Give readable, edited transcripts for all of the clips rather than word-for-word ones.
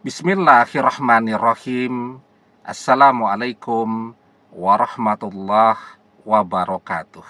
Bismillahirrahmanirrahim. Assalamualaikum warahmatullahi wabarakatuh.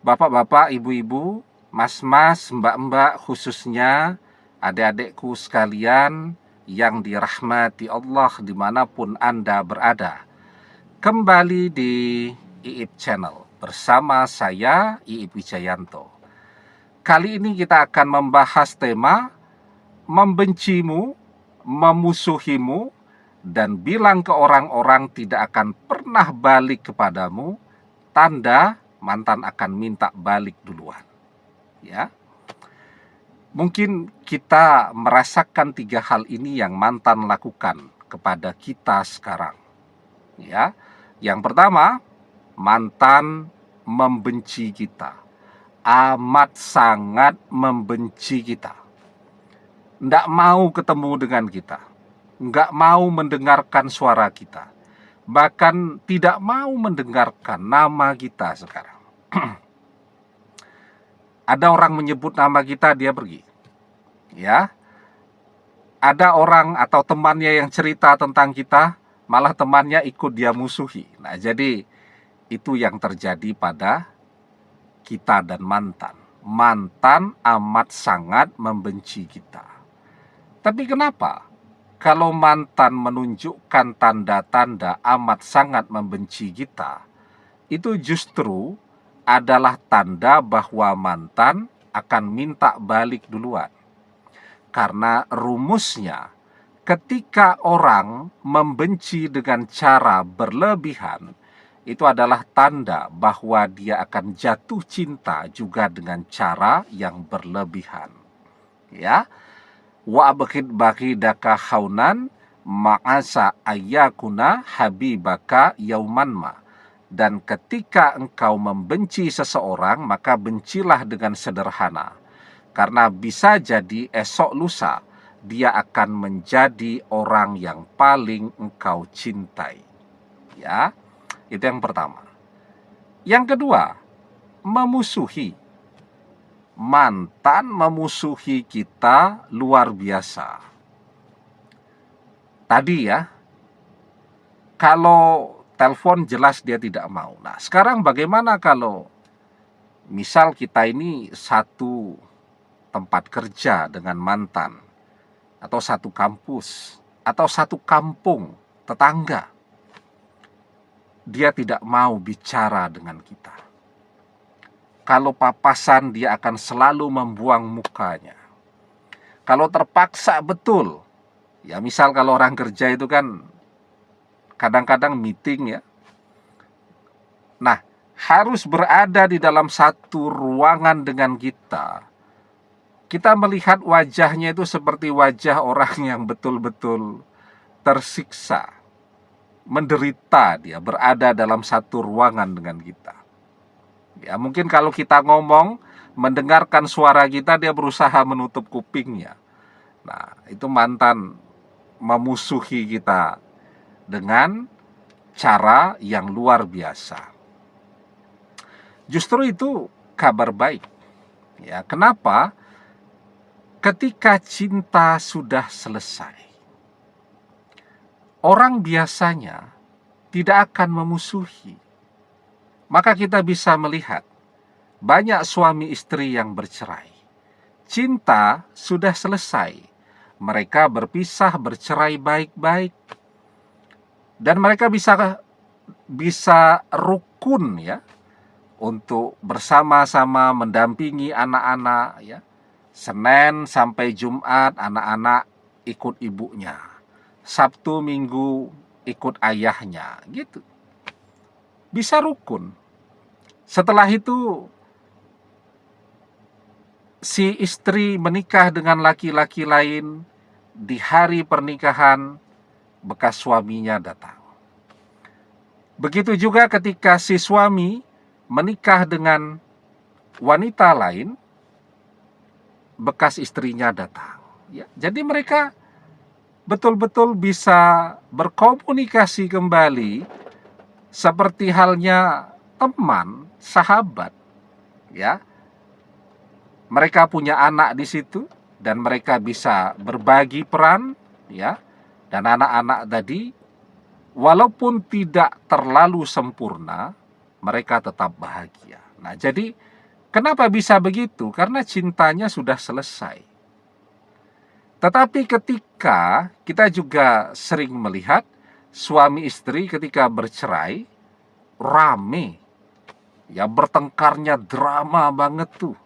Bapak-bapak, ibu-ibu, mas-mas, mbak-mbak, khususnya adik-adikku sekalian yang dirahmati Allah dimanapun Anda berada. Kembali di Iip Channel bersama saya, Iip Wijayanto. Kali ini kita akan membahas tema membencimu, memusuhimu, dan bilang ke orang-orang tidak akan pernah balik kepadamu, tanda mantan akan minta balik duluan. Ya, mungkin kita merasakan 3 hal ini yang mantan lakukan kepada kita sekarang. Ya, yang pertama, mantan membenci kita, amat sangat membenci kita. Nggak mau ketemu dengan kita, nggak mau mendengarkan suara kita, bahkan tidak mau mendengarkan nama kita sekarang. Ada orang menyebut nama kita, dia pergi. Ya, ada orang atau temannya yang cerita tentang kita, malah temannya ikut dia musuhi. Nah, jadi itu yang terjadi pada kita dan mantan. Mantan amat sangat membenci kita. Tapi kenapa? Kalau mantan menunjukkan tanda-tanda amat sangat membenci kita, itu justru adalah tanda bahwa mantan akan minta balik duluan. Karena rumusnya, ketika orang membenci dengan cara berlebihan, itu adalah tanda bahwa dia akan jatuh cinta juga dengan cara yang berlebihan. Ya, wa abghid baghidaka khaunan ma'asa ayyakuna habibaka yauman ma. Dan ketika engkau membenci seseorang, maka bencilah dengan sederhana, karena bisa jadi esok lusa dia akan menjadi orang yang paling engkau cintai. Ya, itu yang pertama. Yang kedua, memusuhi. Mantan memusuhi kita luar biasa. Tadi ya, kalau telepon jelas dia tidak mau. Nah, sekarang bagaimana kalau misal kita ini satu tempat kerja dengan mantan, atau satu kampus, atau satu kampung, tetangga. Dia tidak mau bicara dengan kita. Kalau papasan, dia akan selalu membuang mukanya. Kalau terpaksa betul, ya misal kalau orang kerja itu kan kadang-kadang meeting ya. Nah, harus berada di dalam satu ruangan dengan kita. Kita melihat wajahnya itu seperti wajah orang yang betul-betul tersiksa, menderita dia berada dalam satu ruangan dengan kita. Ya, mungkin kalau kita ngomong, mendengarkan suara kita, dia berusaha menutup kupingnya. Nah, itu mantan memusuhi kita dengan cara yang luar biasa. Justru itu kabar baik. Ya, kenapa? Ketika cinta sudah selesai, orang biasanya tidak akan memusuhi. Maka kita bisa melihat banyak suami istri yang bercerai. Cinta sudah selesai. Mereka berpisah, bercerai baik-baik. Dan mereka bisa rukun ya, untuk bersama-sama mendampingi anak-anak ya. Senin sampai Jumat anak-anak ikut ibunya. Sabtu Minggu ikut ayahnya, gitu. Bisa rukun. Setelah itu si istri menikah dengan laki-laki lain, di hari pernikahan bekas suaminya datang. Begitu juga ketika si suami menikah dengan wanita lain, bekas istrinya datang. Ya, jadi mereka betul-betul bisa berkomunikasi kembali seperti halnya teman, sahabat, ya. Mereka punya anak di situ dan mereka bisa berbagi peran ya. Dan anak-anak tadi walaupun tidak terlalu sempurna, mereka tetap bahagia. Nah, jadi kenapa bisa begitu? Karena cintanya sudah selesai. Tetapi ketika kita juga sering melihat suami istri ketika bercerai, rame, ya bertengkarnya drama banget tuh.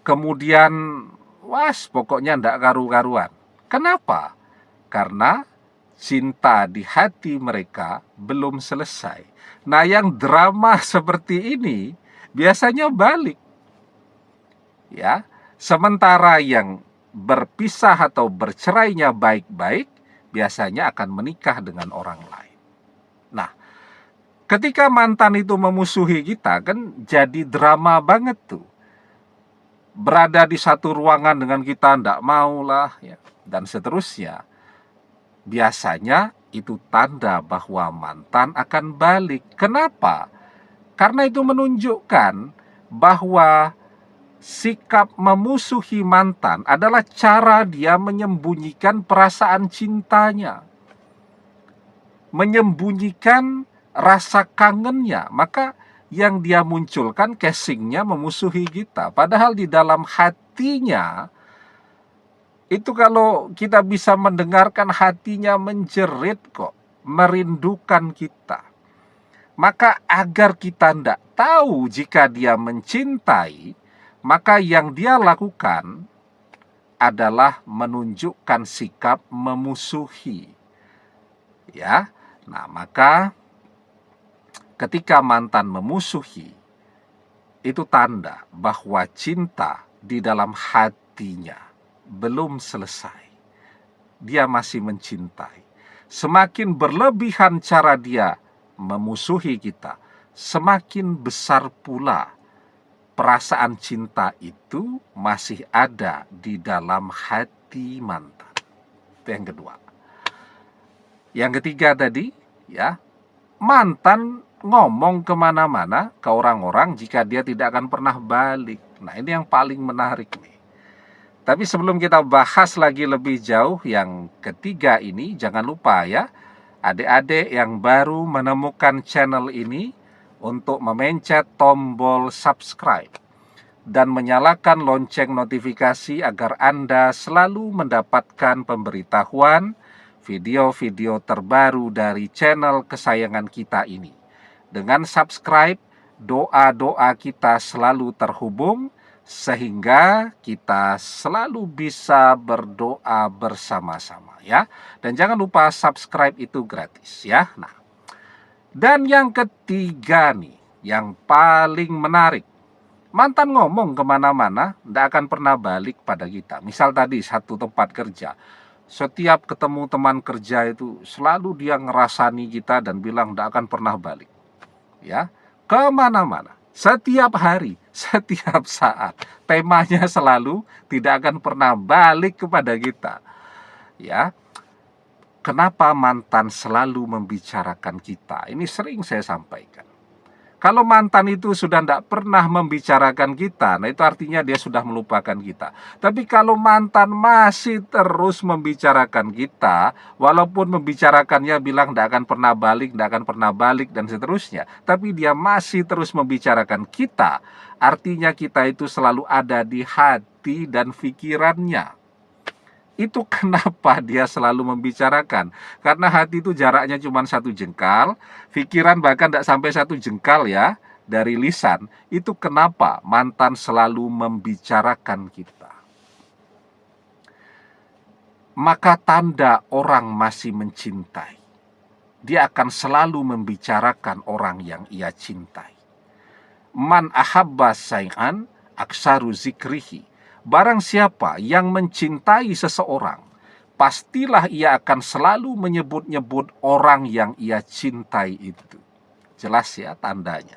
Kemudian, pokoknya ndak karu-karuan. Kenapa? Karena cinta di hati mereka belum selesai. Nah, yang drama seperti ini biasanya balik. Ya, sementara yang berpisah atau bercerainya baik-baik biasanya akan menikah dengan orang lain. Nah, ketika mantan itu memusuhi kita kan jadi drama banget tuh. Berada di satu ruangan dengan kita ndak mau lah ya, dan seterusnya. Biasanya itu tanda bahwa mantan akan balik. Kenapa? Karena itu menunjukkan bahwa sikap memusuhi mantan adalah cara dia menyembunyikan perasaan cintanya, menyembunyikan rasa kangennya. Maka yang dia munculkan casingnya memusuhi kita. Padahal di dalam hatinya, itu kalau kita bisa mendengarkan hatinya menjerit kok, merindukan kita. Maka agar kita tidak tahu jika dia mencintai, maka yang dia lakukan adalah menunjukkan sikap memusuhi. Ya. Nah, maka ketika mantan memusuhi, itu tanda bahwa cinta di dalam hatinya belum selesai. Dia masih mencintai. Semakin berlebihan cara dia memusuhi kita, semakin besar pula perasaan cinta itu masih ada di dalam hati mantan. Itu yang kedua. Yang ketiga tadi, ya, mantan ngomong kemana-mana ke orang-orang jika dia tidak akan pernah balik. Nah, ini yang paling menarik nih. Tapi sebelum kita bahas lagi lebih jauh yang ketiga ini, jangan lupa ya, adik-adik yang baru menemukan channel ini, untuk memencet tombol subscribe dan menyalakan lonceng notifikasi agar Anda selalu mendapatkan pemberitahuan video-video terbaru dari channel kesayangan kita ini. Dengan subscribe, doa-doa kita selalu terhubung sehingga kita selalu bisa berdoa bersama-sama ya. Dan jangan lupa subscribe itu gratis ya. Nah, dan yang ketiga nih, yang paling menarik. Mantan ngomong kemana-mana, tidak akan pernah balik pada kita. Misal tadi, satu tempat kerja. Setiap ketemu teman kerja itu, selalu dia ngerasani kita dan bilang tidak akan pernah balik. Ya, kemana-mana. Setiap hari, setiap saat. Temanya selalu tidak akan pernah balik kepada kita. Ya. Kenapa mantan selalu membicarakan kita? Ini sering saya sampaikan. Kalau mantan itu sudah tidak pernah membicarakan kita, nah itu artinya dia sudah melupakan kita. Tapi kalau mantan masih terus membicarakan kita, walaupun membicarakannya bilang tidak akan pernah balik, tidak akan pernah balik, dan seterusnya, tapi dia masih terus membicarakan kita, artinya kita itu selalu ada di hati dan pikirannya. Itu kenapa dia selalu membicarakan. Karena hati itu jaraknya cuma 1 jengkal, pikiran bahkan tidak sampai 1 jengkal ya, dari lisan. Itu kenapa mantan selalu membicarakan kita. Maka tanda orang masih mencintai. Dia akan selalu membicarakan orang yang ia cintai. Man ahabba say'an aksaru zikrihi. Barang siapa yang mencintai seseorang, pastilah ia akan selalu menyebut-nyebut orang yang ia cintai itu. Jelas ya tandanya.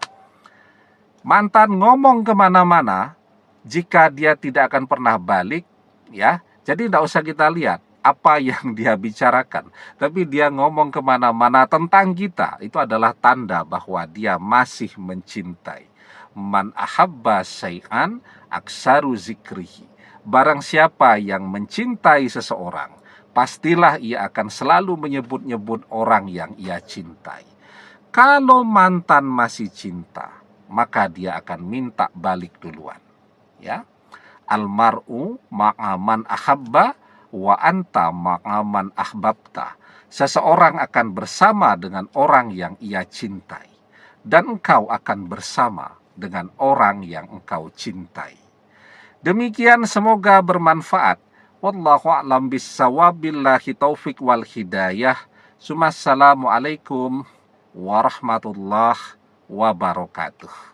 Mantan ngomong kemana-mana, jika dia tidak akan pernah balik, ya, jadi tidak usah kita lihat apa yang dia bicarakan. Tapi dia ngomong kemana-mana tentang kita, itu adalah tanda bahwa dia masih mencintai. Man ahabba syai'an aksaru zikrihi. barang siapa yang mencintai seseorang, pastilah ia akan selalu menyebut-nyebut orang yang ia cintai. Kalau mantan masih cinta, maka dia akan minta balik duluan. Ya, almar'u ma'aman ahabba wa anta ma'aman ahbabta. Seseorang akan bersama dengan orang yang ia cintai, dan engkau akan bersama dengan orang yang engkau cintai. Demikian, semoga bermanfaat. Wallahu a'lam bissawab, billahi taufik wal hidayah. Assalamualaikum warahmatullahi wabarakatuh.